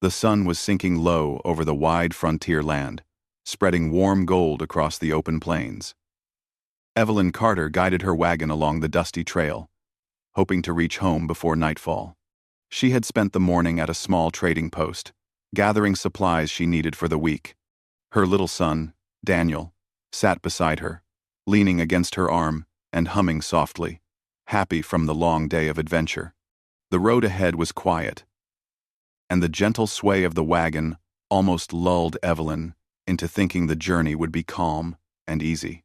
The sun was sinking low over the wide frontier land, spreading warm gold across the open plains. Evelyn Carter guided her wagon along the dusty trail, hoping to reach home before nightfall. She had spent the morning at a small trading post, gathering supplies she needed for the week. Her little son, Daniel, sat beside her, leaning against her arm and humming softly, happy from the long day of adventure. The road ahead was quiet, and the gentle sway of the wagon almost lulled Evelyn into thinking the journey would be calm and easy.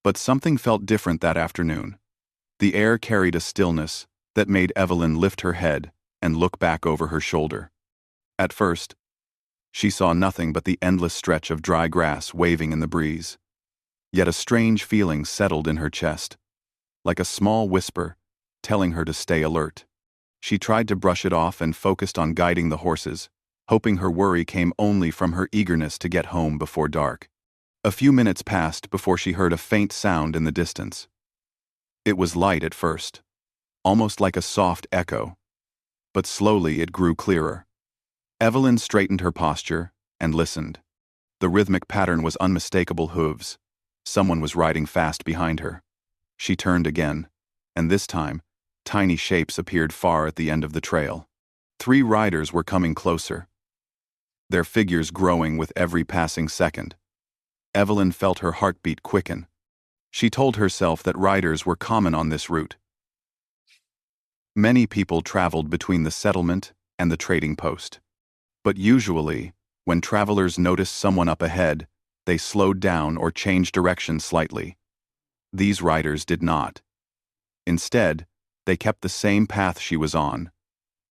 But something felt different that afternoon. The air carried a stillness that made Evelyn lift her head and look back over her shoulder. At first, she saw nothing but the endless stretch of dry grass waving in the breeze. Yet a strange feeling settled in her chest, like a small whisper telling her to stay alert. She tried to brush it off and focused on guiding the horses, hoping her worry came only from her eagerness to get home before dark. A few minutes passed before she heard a faint sound in the distance. It was light at first, almost like a soft echo, but slowly it grew clearer. Evelyn straightened her posture and listened. The rhythmic pattern was unmistakable hooves. Someone was riding fast behind her. She turned again, and this time, tiny shapes appeared far at the end of the trail. 3 riders were coming closer, their figures growing with every passing second. Evelyn felt her heartbeat quicken. She told herself that riders were common on this route. Many people traveled between the settlement and the trading post. But usually, when travelers noticed someone up ahead, they slowed down or changed direction slightly. These riders did not. Instead, they kept the same path she was on,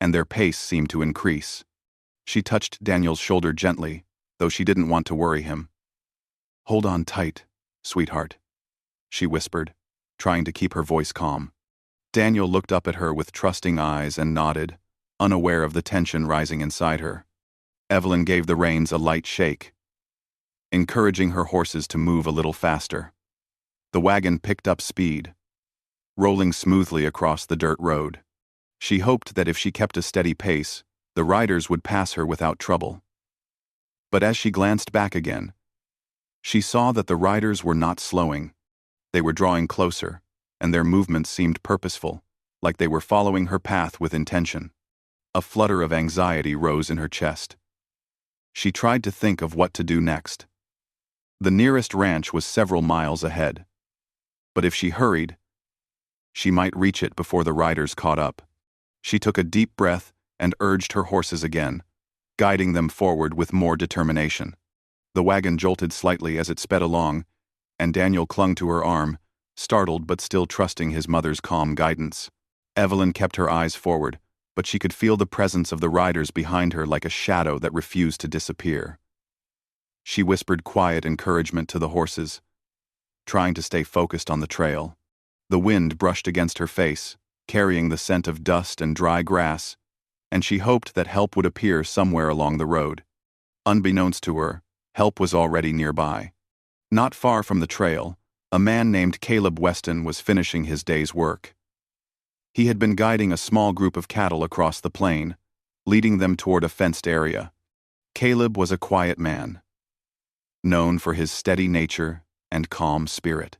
and their pace seemed to increase. She touched Daniel's shoulder gently, though she didn't want to worry him. "Hold on tight, sweetheart," she whispered, trying to keep her voice calm. Daniel looked up at her with trusting eyes and nodded, unaware of the tension rising inside her. Evelyn gave the reins a light shake, encouraging her horses to move a little faster. The wagon picked up speed, rolling smoothly across the dirt road. She hoped that if she kept a steady pace, the riders would pass her without trouble. But as she glanced back again, she saw that the riders were not slowing. They were drawing closer, and their movements seemed purposeful, like they were following her path with intention. A flutter of anxiety rose in her chest. She tried to think of what to do next. The nearest ranch was several miles ahead. But if she hurried, she might reach it before the riders caught up. She took a deep breath and urged her horses again, guiding them forward with more determination. The wagon jolted slightly as it sped along, and Daniel clung to her arm, startled but still trusting his mother's calm guidance. Evelyn kept her eyes forward, but she could feel the presence of the riders behind her like a shadow that refused to disappear. She whispered quiet encouragement to the horses, trying to stay focused on the trail. The wind brushed against her face, carrying the scent of dust and dry grass, and she hoped that help would appear somewhere along the road. Unbeknownst to her, help was already nearby. Not far from the trail, a man named Caleb Weston was finishing his day's work. He had been guiding a small group of cattle across the plain, leading them toward a fenced area. Caleb was a quiet man, known for his steady nature and calm spirit.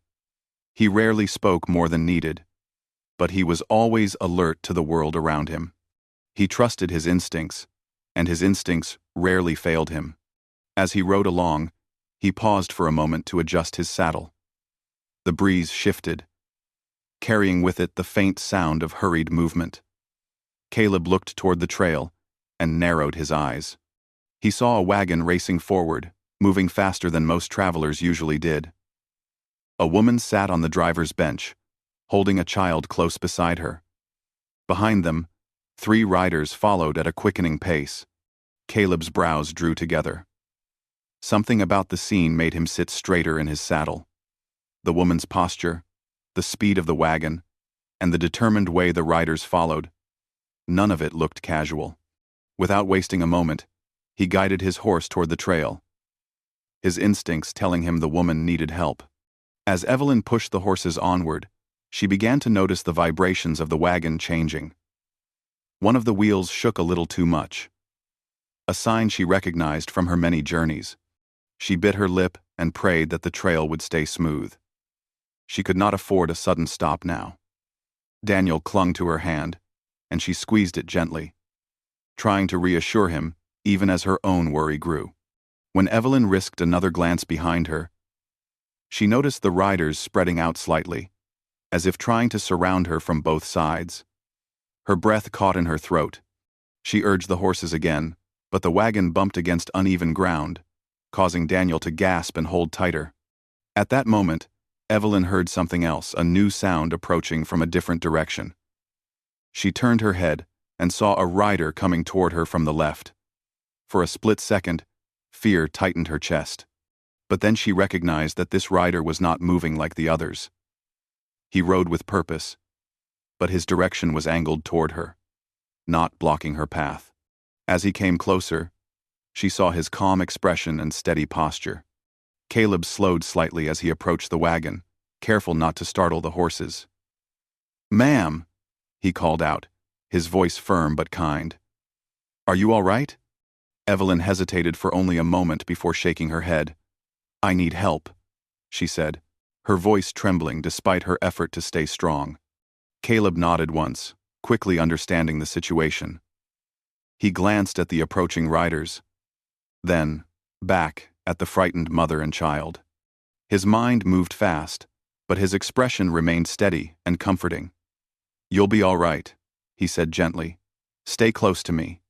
He rarely spoke more than needed, but he was always alert to the world around him. He trusted his instincts, and his instincts rarely failed him. As he rode along, he paused for a moment to adjust his saddle. The breeze shifted, carrying with it the faint sound of hurried movement. Caleb looked toward the trail and narrowed his eyes. He saw a wagon racing forward, moving faster than most travelers usually did. A woman sat on the driver's bench, holding a child close beside her. Behind them, 3 riders followed at a quickening pace. Caleb's brows drew together. Something about the scene made him sit straighter in his saddle. The woman's posture, the speed of the wagon, and the determined way the riders followed. None of it looked casual. Without wasting a moment, he guided his horse toward the trail, his instincts telling him the woman needed help. As Evelyn pushed the horses onward, she began to notice the vibrations of the wagon changing. One of the wheels shook a little too much. a sign she recognized from her many journeys. She bit her lip and prayed that the trail would stay smooth. She could not afford a sudden stop now. Daniel clung to her hand, and she squeezed it gently, trying to reassure him even as her own worry grew. When Evelyn risked another glance behind her, she noticed the riders spreading out slightly, as if trying to surround her from both sides. Her breath caught in her throat. She urged the horses again, but the wagon bumped against uneven ground, causing Daniel to gasp and hold tighter. At that moment, Evelyn heard something else, a new sound approaching from a different direction. She turned her head and saw a rider coming toward her from the left. For a split second, fear tightened her chest. But then she recognized that this rider was not moving like the others. He rode with purpose, but his direction was angled toward her, not blocking her path. As he came closer, she saw his calm expression and steady posture. Caleb slowed slightly as he approached the wagon, careful not to startle the horses. "Ma'am," he called out, his voice firm but kind. "Are you all right?" Evelyn hesitated for only a moment before shaking her head. "I need help," she said, her voice trembling despite her effort to stay strong. Caleb nodded once, quickly understanding the situation. He glanced at the approaching riders, then back at the frightened mother and child. His mind moved fast, but his expression remained steady and comforting. "You'll be all right," he said gently. "Stay close to me."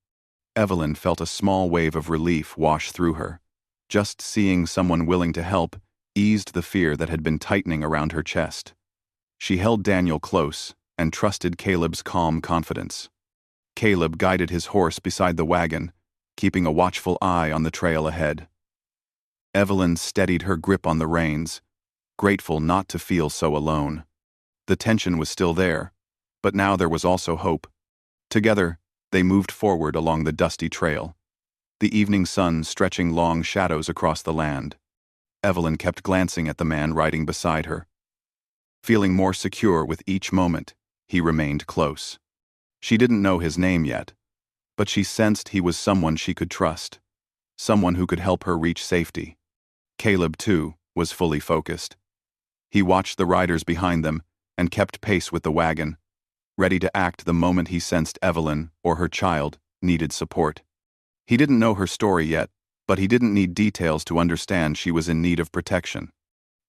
Evelyn felt a small wave of relief wash through her. Just seeing someone willing to help eased the fear that had been tightening around her chest. She held Daniel close and trusted Caleb's calm confidence. Caleb guided his horse beside the wagon, keeping a watchful eye on the trail ahead. Evelyn steadied her grip on the reins, grateful not to feel so alone. The tension was still there, but now there was also hope. Together, they moved forward along the dusty trail, the evening sun stretching long shadows across the land. Evelyn kept glancing at the man riding beside her. Feeling more secure with each moment, he remained close. She didn't know his name yet, but she sensed he was someone she could trust, someone who could help her reach safety. Caleb, too, was fully focused. He watched the riders behind them and kept pace with the wagon, ready to act the moment he sensed Evelyn or her child needed support. He didn't know her story yet, but he didn't need details to understand she was in need of protection.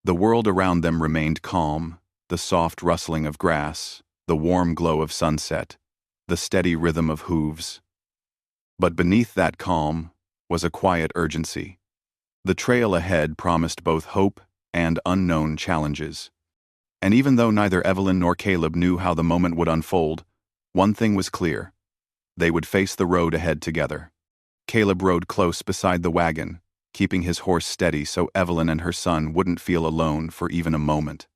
The world around them remained calm, the soft rustling of grass, the warm glow of sunset, the steady rhythm of hooves. But beneath that calm was a quiet urgency. The trail ahead promised both hope and unknown challenges. And even though neither Evelyn nor Caleb knew how the moment would unfold, one thing was clear: they would face the road ahead together. Caleb rode close beside the wagon, keeping his horse steady so Evelyn and her son wouldn't feel alone for even a moment.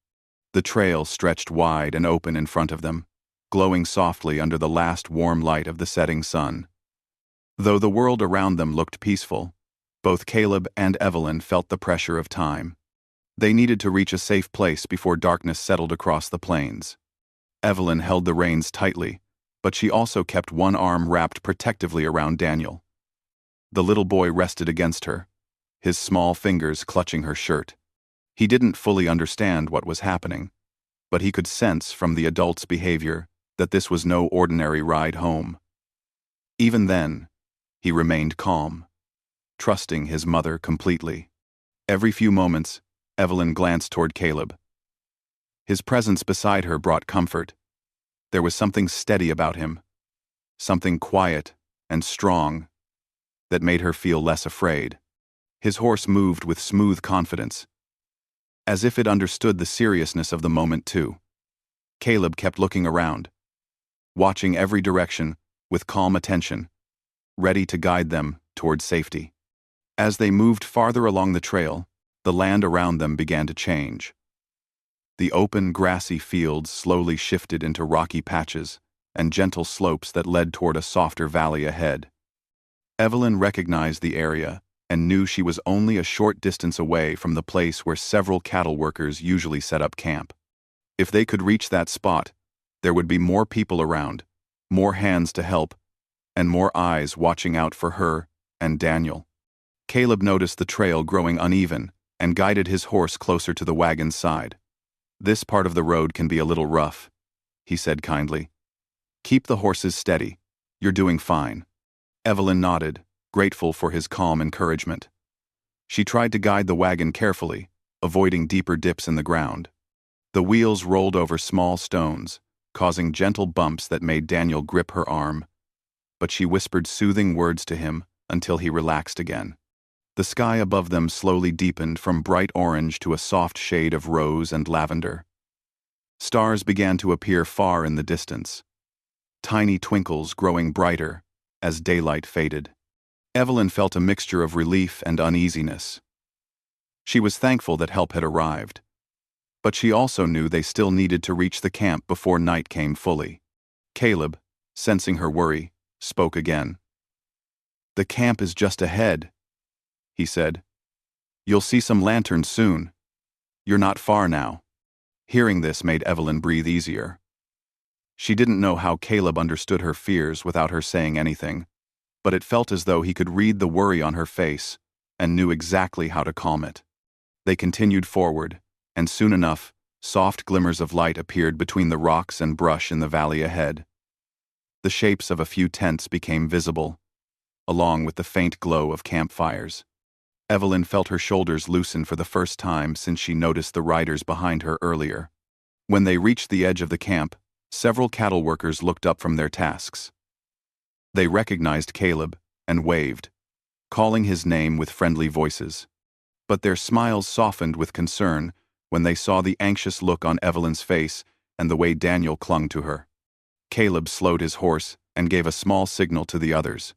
The trail stretched wide and open in front of them, glowing softly under the last warm light of the setting sun. Though the world around them looked peaceful, both Caleb and Evelyn felt the pressure of time. They needed to reach a safe place before darkness settled across the plains. Evelyn held the reins tightly, but she also kept one arm wrapped protectively around Daniel. The little boy rested against her, his small fingers clutching her shirt. He didn't fully understand what was happening, but he could sense from the adult's behavior that this was no ordinary ride home. Even then, he remained calm, trusting his mother completely. Every few moments, Evelyn glanced toward Caleb. His presence beside her brought comfort. There was something steady about him, something quiet and strong that made her feel less afraid. His horse moved with smooth confidence, as if it understood the seriousness of the moment too. Caleb kept looking around, watching every direction with calm attention, ready to guide them toward safety. As they moved farther along the trail, the land around them began to change. The open, grassy fields slowly shifted into rocky patches and gentle slopes that led toward a softer valley ahead. Evelyn recognized the area and knew she was only a short distance away from the place where several cattle workers usually set up camp. If they could reach that spot, there would be more people around, more hands to help, and more eyes watching out for her and Daniel. Caleb noticed the trail growing uneven and guided his horse closer to the wagon's side. "This part of the road can be a little rough," he said kindly. "Keep the horses steady. You're doing fine." Evelyn nodded, grateful for his calm encouragement. She tried to guide the wagon carefully, avoiding deeper dips in the ground. The wheels rolled over small stones, causing gentle bumps that made Daniel grip her arm. But she whispered soothing words to him until he relaxed again. The sky above them slowly deepened from bright orange to a soft shade of rose and lavender. Stars began to appear far in the distance, tiny twinkles growing brighter as daylight faded. Evelyn felt a mixture of relief and uneasiness. She was thankful that help had arrived, but she also knew they still needed to reach the camp before night came fully. Caleb, sensing her worry, spoke again. "The camp is just ahead," he said. "You'll see some lanterns soon. You're not far now." Hearing this made Evelyn breathe easier. She didn't know how Caleb understood her fears without her saying anything, but it felt as though he could read the worry on her face and knew exactly how to calm it. They continued forward, and soon enough, soft glimmers of light appeared between the rocks and brush in the valley ahead. The shapes of a few tents became visible, along with the faint glow of campfires. Evelyn felt her shoulders loosen for the first time since she noticed the riders behind her earlier. When they reached the edge of the camp, several cattle workers looked up from their tasks. They recognized Caleb and waved, calling his name with friendly voices. But their smiles softened with concern when they saw the anxious look on Evelyn's face and the way Daniel clung to her. Caleb slowed his horse and gave a small signal to the others.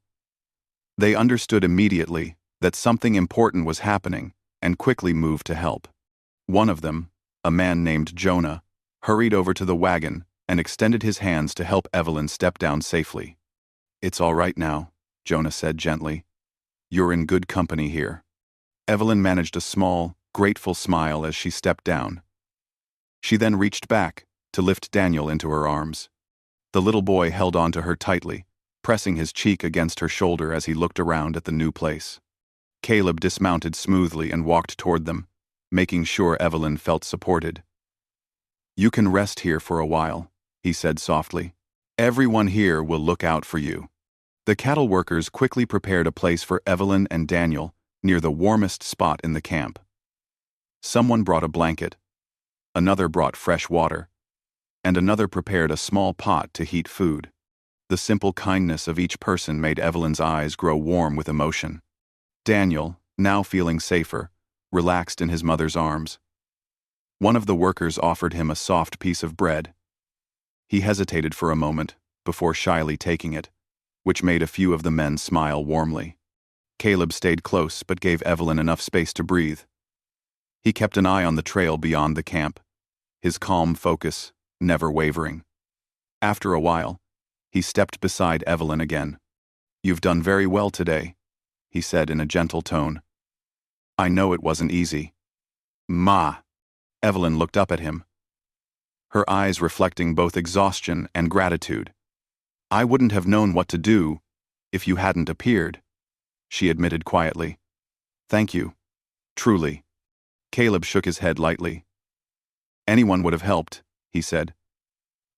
They understood immediately that something important was happening and quickly moved to help. One of them, a man named Jonah, hurried over to the wagon and extended his hands to help Evelyn step down safely. "It's all right now," Jonah said gently. "You're in good company here." Evelyn managed a small, grateful smile as she stepped down. She then reached back to lift Daniel into her arms. The little boy held on to her tightly, pressing his cheek against her shoulder as he looked around at the new place. Caleb dismounted smoothly and walked toward them, making sure Evelyn felt supported. "You can rest here for a while," he said softly. "Everyone here will look out for you." The cattle workers quickly prepared a place for Evelyn and Daniel near the warmest spot in the camp. Someone brought a blanket, another brought fresh water, and another prepared a small pot to heat food. The simple kindness of each person made Evelyn's eyes grow warm with emotion. Daniel, now feeling safer, relaxed in his mother's arms. One of the workers offered him a soft piece of bread. He hesitated for a moment before shyly taking it, which made a few of the men smile warmly. Caleb stayed close but gave Evelyn enough space to breathe. He kept an eye on the trail beyond the camp, his calm focus never wavering. After a while, he stepped beside Evelyn again. "You've done very well today," he said in a gentle tone. "I know it wasn't easy." "Ma!" Evelyn looked up at him, her eyes reflecting both exhaustion and gratitude. "I wouldn't have known what to do if you hadn't appeared," she admitted quietly. "Thank you. Truly." Caleb shook his head lightly. "Anyone would have helped," he said.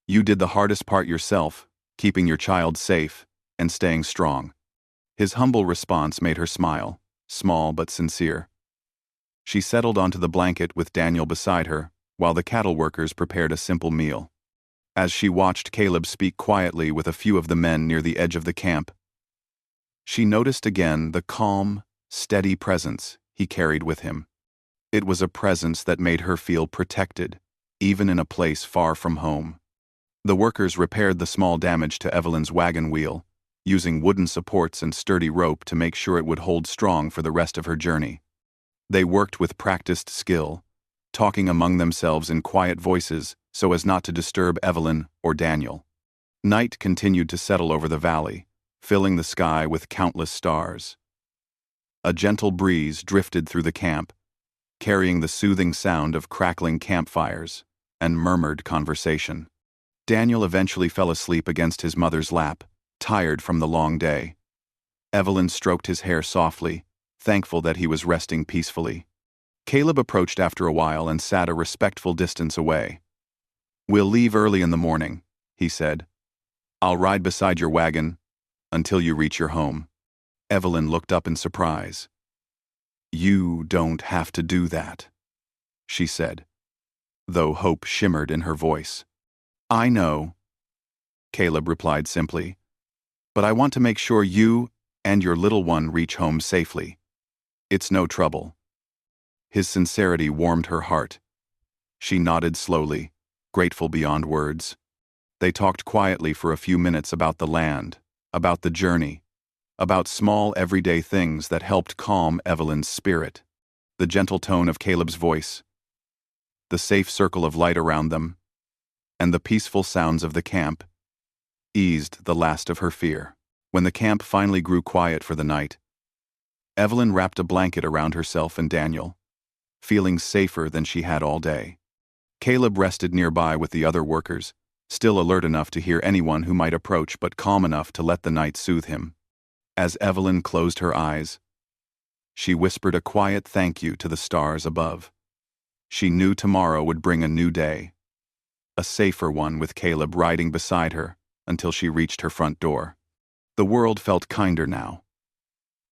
"You did the hardest part yourself, keeping your child safe and staying strong." His humble response made her smile, small but sincere. She settled onto the blanket with Daniel beside her, while the cattle workers prepared a simple meal. As she watched Caleb speak quietly with a few of the men near the edge of the camp, she noticed again the calm, steady presence he carried with him. It was a presence that made her feel protected, even in a place far from home. The workers repaired the small damage to Evelyn's wagon wheel, using wooden supports and sturdy rope to make sure it would hold strong for the rest of her journey. They worked with practiced skill, talking among themselves in quiet voices so as not to disturb Evelyn or Daniel. Night continued to settle over the valley, filling the sky with countless stars. A gentle breeze drifted through the camp, carrying the soothing sound of crackling campfires and murmured conversation. Daniel eventually fell asleep against his mother's lap, tired from the long day. Evelyn stroked his hair softly, thankful that he was resting peacefully. Caleb approached after a while and sat a respectful distance away. "We'll leave early in the morning," he said. "I'll ride beside your wagon until you reach your home." Evelyn looked up in surprise. "You don't have to do that," she said, though hope shimmered in her voice. "I know," Caleb replied simply, "but I want to make sure you and your little one reach home safely. It's no trouble." His sincerity warmed her heart. She nodded slowly, grateful beyond words. They talked quietly for a few minutes about the land, about the journey, about small everyday things that helped calm Evelyn's spirit. The gentle tone of Caleb's voice, the safe circle of light around them, and the peaceful sounds of the camp eased the last of her fear. When the camp finally grew quiet for the night, Evelyn wrapped a blanket around herself and Daniel, feeling safer than she had all day. Caleb rested nearby with the other workers, still alert enough to hear anyone who might approach but calm enough to let the night soothe him. As Evelyn closed her eyes, she whispered a quiet thank you to the stars above. She knew tomorrow would bring a new day, a safer one with Caleb riding beside her until she reached her front door. The world felt kinder now.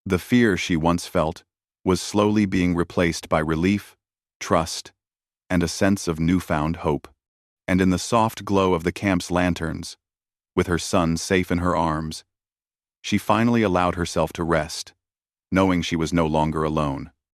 The fear she once felt was slowly being replaced by relief, trust, and a sense of newfound hope. And in the soft glow of the camp's lanterns, with her son safe in her arms, she finally allowed herself to rest, knowing she was no longer alone.